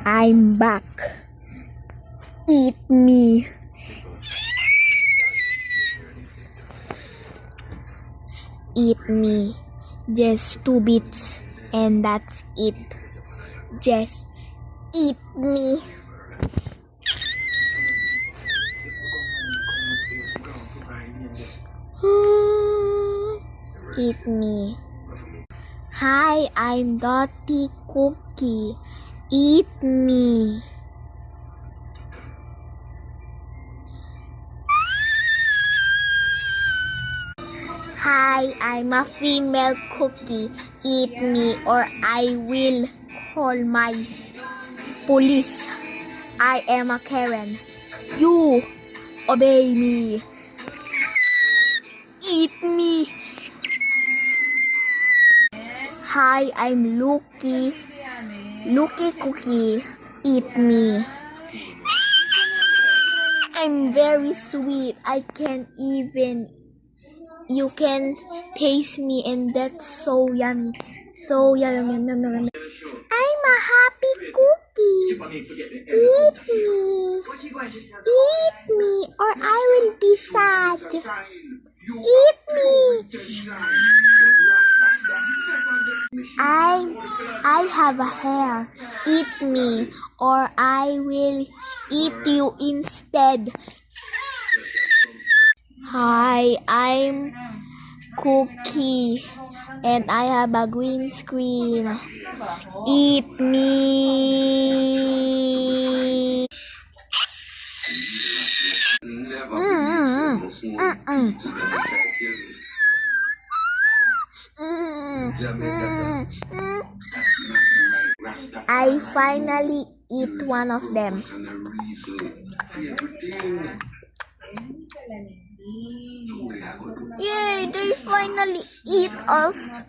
I'm back. Eat me. Eat me. Just 2 bits and that's it. Just eat me. Eat me. Hi, I'm Dottie Cookie. Eat me. Hi, I'm a female cookie. Eat me or I will call my police. I am a Karen. You obey me. Eat me. Hi, I'm Lucky. Lucky Cookie. Eat me. I'm very sweet. You can taste me and that's so yummy. So yummy. I'm a happy cookie. Eat me. Eat me or I will be sad. Eat me. I have a hair. Eat me or I will eat you instead. Hi, I'm Cookie and I have a green screen. Eat me. I finally eat one of them. Yay, they finally eat us.